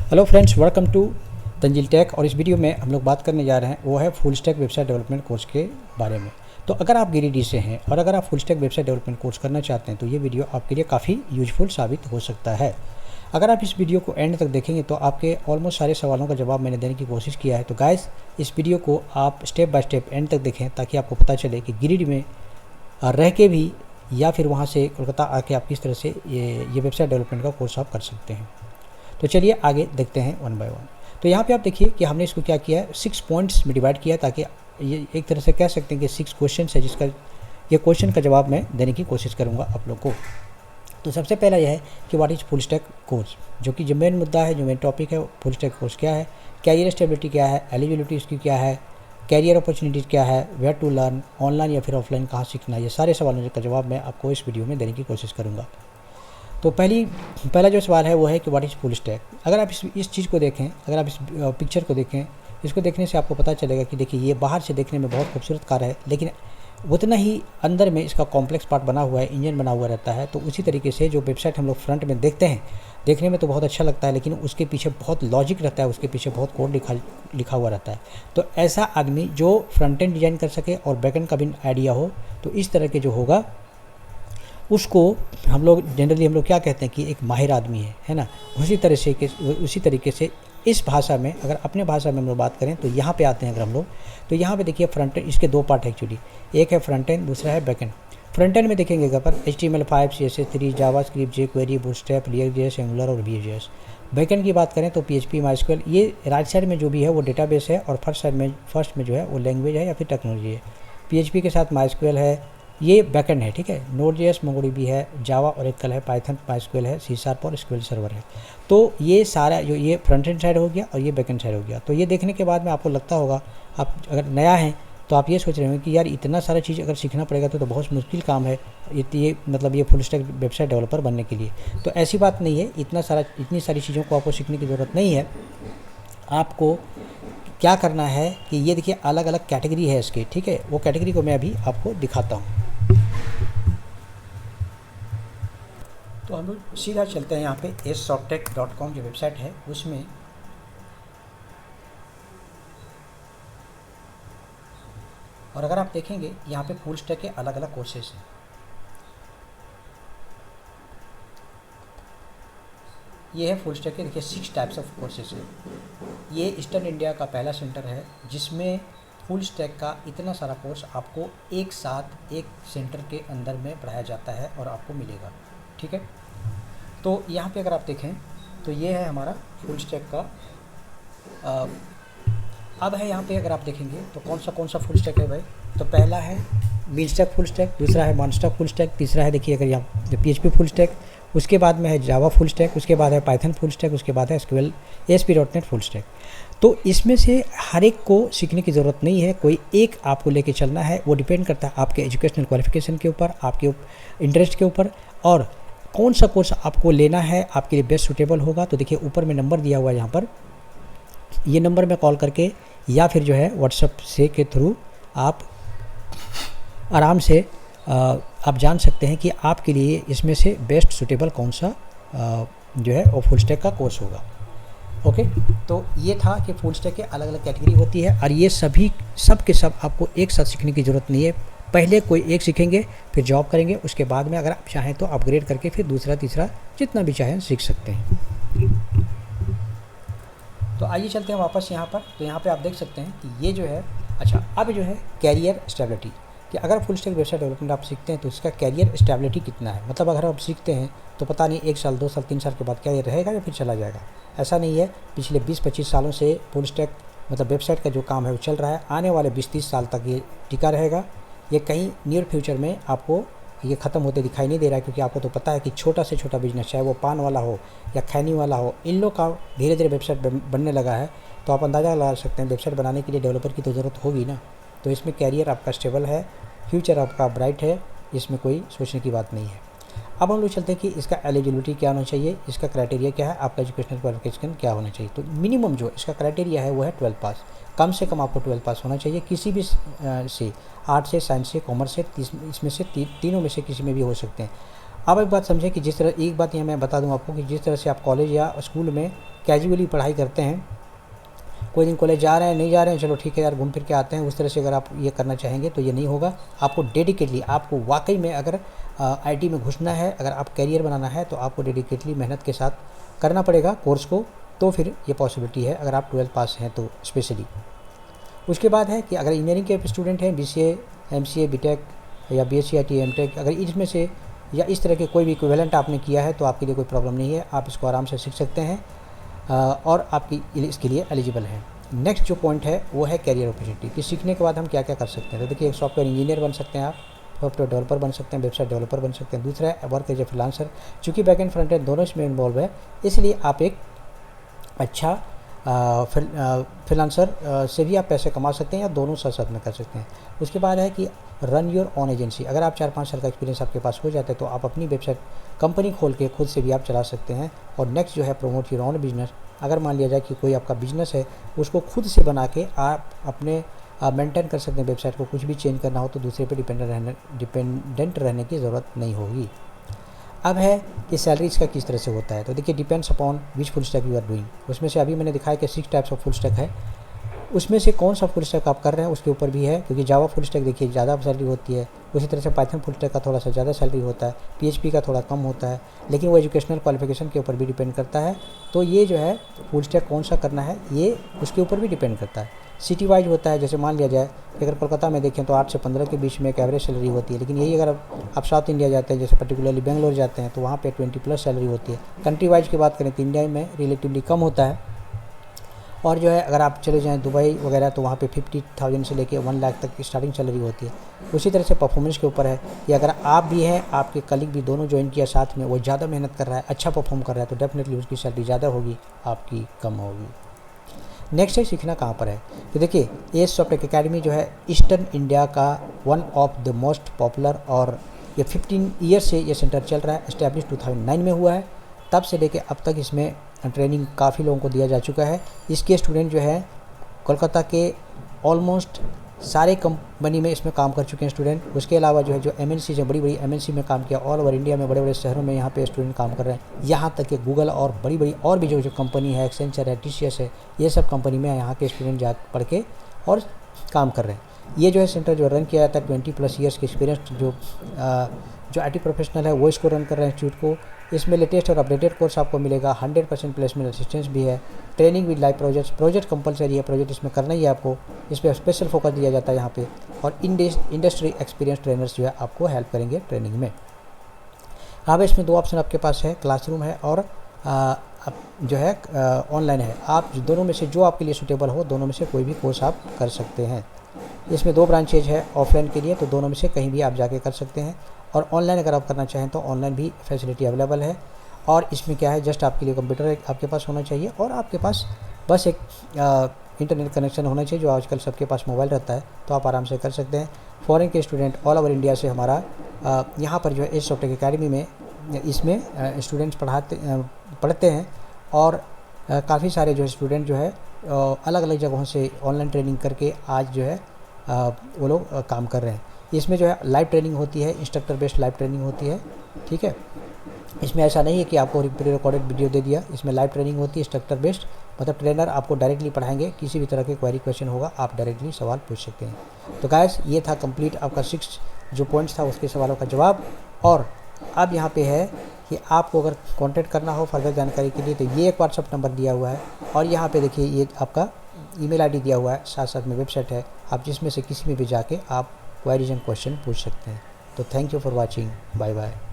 Hello friends, welcome to Tanzil tech. और इस video में हम लोग बात करने जा रहे हैं वो है full stack website development course के बारे में। तो अगर आप गिरिडीह से हैं और अगर आप full stack website development course करना चाहते हैं तो ये वीडियो आपके लिए काफ़ी यूजफुल साबित हो सकता है। अगर आप इस वीडियो को एंड तक देखेंगे तो आपके ऑलमोस्ट सारे सवालों का जवाब मैंने देने की कोशिश किया है। तो गाइस, इस वीडियो को आप स्टेप बाय स्टेप एंड तक देखें ताकि आपको पता चले कि गिरिडीह में रह के भी या फिर वहाँ से कोलकाता आके आप किस तरह से ये वेबसाइट डेवलपमेंट का कोर्स आप कर सकते हैं। तो चलिए आगे देखते हैं वन बाय वन। तो यहाँ पे आप देखिए कि हमने इसको क्या किया है, 6 पॉइंट्स में डिवाइड किया ताकि ये एक तरह से कह सकते हैं कि 6 क्वेश्चन है जिसका ये क्वेश्चन का जवाब मैं देने की कोशिश करूँगा आप लोग को। तो सबसे पहला यह है कि what is full stack course, जो मेन मुद्दा है, जो मेन टॉपिक है। फुल स्टैक कोर्स क्या है, कैरियर स्टेबिलिटी क्या है, एलिजिबिलिटी इसकी क्या है, कैरियर अपॉर्चुनिटीज़ क्या है, वेयर टू लर्न, ऑनलाइन या फिर ऑफलाइन कहाँ सीखना, ये सारे सवालों का जवाब मैं आपको इस वीडियो में देने की कोशिश करूँगा। तो पहला जो सवाल है वो है कि व्हाट इज़ फुल स्टैक। अगर आप इस चीज़ को देखें, अगर आप इस पिक्चर को देखें, इसको देखने से आपको पता चलेगा कि देखिए ये बाहर से देखने में बहुत खूबसूरत कार है, लेकिन उतना ही अंदर में इसका कॉम्प्लेक्स पार्ट बना हुआ है, इंजन बना हुआ रहता है। तो उसी तरीके से जो वेबसाइट हम लोग फ्रंट में देखते हैं, देखने में तो बहुत अच्छा लगता है, लेकिन उसके पीछे बहुत लॉजिक रहता है, उसके पीछे बहुत कोड लिखा हुआ रहता है। तो ऐसा आदमी जो फ्रंट एंड डिजाइन कर सके और बैक एंड का भी आइडिया हो, तो इस तरह के जो होगा उसको हम लोग जनरली क्या कहते हैं कि एक माहिर आदमी है ना। उसी तरीके से इस भाषा में, अगर अपने भाषा में हम लोग बात करें तो यहाँ पे आते हैं अगर हम लोग, तो यहाँ पे देखिए फ्रंट एंड, इसके 2 पार्ट है एक्चुअली, एक है फ्रंट एंड, दूसरा है बैक एंड। फ्रंट एंड में देखेंगे यहाँ पर HTML5, CSS3, JavaScript, jQuery, bootstrap, React.js, angular और Vue.js। बैक एंड की बात करें तो PHP, MySQL, ये राइट साइड में जो भी है वो डेटाबेस है, और फर्स्ट में जो है वो लैंग्वेज है या फिर टेक्नोलॉजी है। PHP के साथ MySQL है, ये बैकएंड है, ठीक है। Node.js, MongoDB है, जावा ओरेकल है, पाइथन, MySQL है, C# और SQL सर्वर है। तो ये सारा जो ये फ्रंट एंड साइड हो गया और ये बैक एंड साइड हो गया। तो ये देखने के बाद में आपको लगता होगा, आप अगर नया है तो आप ये सोच रहे हो कि यार इतना सारा चीज़ अगर सीखना पड़ेगा तो बहुत मुश्किल काम है ये मतलब ये फुल स्टैक वेबसाइट डेवलपर बनने के लिए। तो ऐसी बात नहीं है, इतनी सारी चीज़ों को आपको सीखने की ज़रूरत नहीं है। आपको क्या करना है कि ये देखिए अलग अलग कैटेगरी है इसके, ठीक है। वो कैटेगरी को मैं अभी आपको दिखाता हूँ। तो हम लोग सीधा चलते हैं यहाँ पे softtek.com जो वेबसाइट है उसमें। और अगर आप देखेंगे यहाँ पे फुल स्टैक के अलग अलग कोर्सेज हैं। ये है फुल स्टैक के, देखिए 6 टाइप्स ऑफ कोर्सेज है। ये ईस्टर्न इंडिया का पहला सेंटर है जिसमें फुल स्टैक का इतना सारा कोर्स आपको एक साथ एक सेंटर के अंदर में पढ़ाया जाता है और आपको मिलेगा, ठीक है। तो यहाँ पे अगर आप देखें तो ये है हमारा फुल स्टैक का अब है यहाँ पे अगर आप देखेंगे तो कौन सा फुल स्टैक है भाई। तो पहला है मीन स्टैक फुल स्टैक, दूसरा है मॉन्स्टैक फुल स्टैक, तीसरा है देखिए अगर यहाँ PHP फुल स्टैक, उसके बाद में है जावा फुल स्टैक, उसके बाद है पाइथन फुल स्टैक, उसके बाद है SQL ASP.NET फुल स्टैक। तो इसमें से हर एक को सीखने की ज़रूरत नहीं है, कोई एक आपको लेके चलना है। वो डिपेंड करता है आपके एजुकेशनल क्वालिफिकेशन के ऊपर, आपके इंटरेस्ट के ऊपर, और कौन सा कोर्स आपको लेना है आपके लिए बेस्ट सूटेबल होगा। तो देखिए ऊपर में नंबर दिया हुआ है, यहाँ पर ये नंबर में कॉल करके या फिर जो है व्हाट्सएप से के थ्रू आप आराम से आप जान सकते हैं कि आपके लिए इसमें से बेस्ट सूटेबल कौन सा जो है वो फुल स्टैक का कोर्स होगा। ओके, तो ये था कि फुल स्टैक के अलग अलग कैटेगरी होती है और ये सब के सब आपको एक साथ सीखने की ज़रूरत नहीं है। पहले कोई एक सीखेंगे, फिर जॉब करेंगे, उसके बाद में अगर आप चाहें तो अपग्रेड करके फिर दूसरा तीसरा जितना भी चाहें सीख सकते हैं। तो आइए चलते हैं वापस यहाँ पर। तो यहाँ पे आप देख सकते हैं कि ये जो है, अच्छा अब जो है कैरियर स्टेबिलिटी, कि अगर फुल स्टैक वेबसाइट डेवलपमेंट आप सीखते हैं तो इसका कैरियर स्टेबिलिटी कितना है। मतलब अगर आप सीखते हैं तो पता नहीं 1 साल 2 साल 3 साल के बाद क्या ये रहेगा या फिर चला जाएगा, ऐसा नहीं है। पिछले 20-25 सालों से फुल स्टैक मतलब वेबसाइट का जो काम है वो चल रहा है। आने वाले 20-30 साल तक ये टिका रहेगा। ये कहीं नियर फ्यूचर में आपको ये ख़त्म होते दिखाई नहीं दे रहा है, क्योंकि आपको तो पता है कि छोटा से छोटा बिजनेस, चाहे वो पान वाला हो या खैनी वाला हो, इन लोग का धीरे धीरे वेबसाइट बनने लगा है। तो आप अंदाज़ा लगा सकते हैं वेबसाइट बनाने के लिए डेवलपर की तो ज़रूरत होगी ना। तो इसमें कैरियर आपका स्टेबल है, फ्यूचर आपका ब्राइट है, इसमें कोई सोचने की बात नहीं है। अब हम लोग चलते हैं कि इसका एलिजिबिलिटी क्या होना चाहिए, इसका क्राइटेरिया क्या है, आपका एजुकेशनल क्वालिफिकेशन क्या होना चाहिए। तो मिनिमम जो इसका क्राइटेरिया है वो है 12 पास, कम से कम आपको 12 पास होना चाहिए किसी भी से, आर्ट से, साइंस से, कॉमर्स से, इसमें से तीनों में से किसी में भी हो सकते हैं। अब एक बात समझें कि जिस तरह, एक बात यहाँ मैं बता दूँ आपको कि जिस तरह से आप कॉलेज या स्कूल में कैजुअली पढ़ाई करते हैं, कोई दिन कॉलेज जा रहे हैं, नहीं जा रहे हैं, चलो ठीक है यार घूम फिर के आते हैं, उस तरह से अगर आप ये करना चाहेंगे तो ये नहीं होगा। आपको डेडिकेटली, आपको वाकई में अगर आईटी में घुसना है, अगर आप करियर बनाना है, तो आपको डेडिकेटली मेहनत के साथ करना पड़ेगा कोर्स को, तो फिर ये पॉसिबिलिटी है अगर आप 12th पास हैं तो स्पेशली। उसके बाद है कि अगर इंजीनियरिंग के स्टूडेंट हैं, BCA, MCA, BTech या BSc IT, MTech, अगर इसमें से या इस तरह के कोई भी इक्विवेलेंट आपने किया है तो आपके लिए कोई प्रॉब्लम नहीं है, आप इसको आराम से सीख सकते हैं और आपकी इसके लिए एलिजिबल हैं। नेक्स्ट जो पॉइंट है वो है कैरियर अपॉर्चुनिटी, कि सीखने के बाद हम क्या क्या कर सकते हैं। तो देखिए, सॉफ्टवेयर इंजीनियर बन सकते हैं आप, सॉफ्टवेयर डेवलपर बन सकते हैं, वेबसाइट डेवलपर बन सकते हैं। दूसरा है वर्क एज ए फ्रीलांसर, चूँकि बैक एंड फ्रंट एंड दोनों इसमें इन्वॉल्व है, इसलिए आप एक अच्छा फ्रीलांसर से भी आप पैसे कमा सकते हैं या दोनों साथ साथ में कर सकते हैं। उसके बाद है कि रन योर ओन एजेंसी, अगर आप 4-5 साल का एक्सपीरियंस आपके पास हो जाता है तो आप अपनी वेबसाइट कंपनी खोल के खुद से भी आप चला सकते हैं। और नेक्स्ट जो है प्रमोट योर ओन बिजनेस, अगर मान लिया जाए कि कोई आपका बिजनेस है, उसको खुद से बना के आप अपने मेंटेन कर सकते हैं वेबसाइट को, कुछ भी चेंज करना हो तो दूसरे पे डिपेंडेंट रहने की ज़रूरत नहीं होगी। अब है कि सैलरी इसका किस तरह से होता है। तो देखिए, depends upon which full stack you are doing, उसमें से अभी मैंने दिखाया कि 6 टाइप्स ऑफ फुल स्टैक है, उसमें से कौन सा फुल स्टैक आप कर रहे हैं उसके ऊपर भी है। क्योंकि जावा फुल स्टैक देखिए ज़्यादा सैलरी होती है, उसी तरह से पाइथन फुल स्टैक का थोड़ा सा ज़्यादा सैलरी होता है, PHP का थोड़ा कम होता है, लेकिन वो एजुकेशनल क्वालिफिकेशन के ऊपर भी डिपेंड करता है। तो ये जो है फुल स्टैक कौन सा करना है ये उसके ऊपर भी डिपेंड करता है। सिटी वाइज होता है, जैसे मान लिया जाए कि अगर कोलकाता में देखें तो 8 से 15 के बीच में एक एवरेज सैलरी होती है, लेकिन यही अगर आप साउथ इंडिया जाते हैं, जैसे पर्टिकुलरली बेंगलोर जाते हैं, तो वहाँ पे 20+ सैलरी होती है। कंट्री वाइज की बात करें तो इंडिया में रिलेटिवली कम होता है, और जो है अगर आप चले जाएँ दुबई वगैरह तो वहाँ पे 50,000 से लेके 1 लाख तक की स्टार्टिंग सैलरी होती है। उसी तरह से परफॉर्मेंस के ऊपर है कि अगर आप भी हैं, आपके कलीग भी दोनों ज्वाइन किया साथ में, वो ज़्यादा मेहनत कर रहा है, अच्छा परफॉर्म कर रहा है, तो डेफिनेटली उसकी सैलरी ज़्यादा होगी, आपकी कम होगी। नेक्स्ट है सीखना कहाँ पर है। तो देखिए, एस सॉफ्टवेयर अकेडमी जो है ईस्टर्न इंडिया का one of the most popular, और ये 15 ईयर्स से ये सेंटर चल रहा है। इस्टेब्लिश 2009 में हुआ है, तब से लेके अब तक इसमें ट्रेनिंग काफ़ी लोगों को दिया जा चुका है। इसके स्टूडेंट जो है कोलकाता के ऑलमोस्ट सारे कंपनी में इसमें काम कर चुके हैं स्टूडेंट। उसके अलावा जो है जो MNC है, बड़ी बड़ी MNC में काम किया, ऑल ओवर इंडिया में बड़े बड़े शहरों में यहाँ पे स्टूडेंट काम कर रहे हैं। यहाँ तक कि गूगल और बड़ी बड़ी और भी जो कंपनी है, एक्सेंचर है, TCS है, ये सब कंपनी में यहाँ के स्टूडेंट जा पढ़ के और काम कर रहे हैं। ये जो है सेंटर जो रन किया जाता है 20+ ईयर्स के एक्सपीरियंस जो IT प्रोफेशनल है वो इसको रन कर रहे हैं इंस्टीट्यूट को। इसमें लेटेस्ट और अपडेटेड कोर्स आपको मिलेगा, 100% प्लेसमेंट असिस्टेंस भी है, training with live project compulsory है, प्रोजेक्ट इसमें करना ही है आपको, इस पर स्पेशल फोकस दिया जाता है यहाँ पे। और इंडस्ट्री एक्सपीरियंस ट्रेनर्स जो है आपको हेल्प करेंगे ट्रेनिंग में। अब इसमें 2 ऑप्शन आपके पास है, क्लासरूम है और जो है ऑनलाइन है। आप दोनों में से जो आपके लिए सूटेबल हो, दोनों में से कोई भी कोर्स आप कर सकते हैं। इसमें 2 ब्रांचेज है ऑफलाइन के लिए, तो दोनों में से कहीं भी आप जाके कर सकते हैं। और ऑनलाइन अगर आप करना चाहें तो ऑनलाइन भी फैसिलिटी अवेलेबल है। और इसमें क्या है, जस्ट आपके लिए कंप्यूटर आपके पास होना चाहिए और आपके पास बस एक इंटरनेट कनेक्शन होना चाहिए, जो आजकल सबके पास मोबाइल रहता है, तो आप आराम से कर सकते हैं। फॉरेन के स्टूडेंट ऑल ओवर इंडिया से हमारा यहाँ पर जो है एस सॉफ्टवेयर अकेडमी में इसमें स्टूडेंट्स पढ़ते हैं। और काफ़ी सारे जो स्टूडेंट जो है अलग अलग जगहों से ऑनलाइन ट्रेनिंग करके आज जो है वो लोग काम कर रहे हैं। इसमें जो है लाइव ट्रेनिंग होती है, इंस्ट्रक्टर बेस्ड लाइव ट्रेनिंग होती है, ठीक है। इसमें ऐसा नहीं है कि आपको प्री रिकॉर्डेड वीडियो दे दिया, इसमें लाइव ट्रेनिंग होती है इंस्ट्रक्टर बेस्ड, मतलब ट्रेनर आपको डायरेक्टली पढ़ाएंगे, किसी भी तरह के क्वेरी क्वेश्चन होगा आप डायरेक्टली सवाल पूछ सकते हैं। तो गाइस, ये था कंप्लीट आपका 6 जो पॉइंट्स था उसके सवालों का जवाब। और अब यहाँ पे है कि आपको अगर कांटेक्ट करना हो फर्दर जानकारी के लिए तो ये एक व्हाट्सअप नंबर दिया हुआ है, और यहाँ पे देखिए ये आपका ईमेल आईडी दिया हुआ है, साथ साथ में वेबसाइट है, आप जिसमें से किसी में भी जाके आप क्वेरीज एंड क्वेश्चन पूछ सकते हैं। तो thank you for watching, bye bye.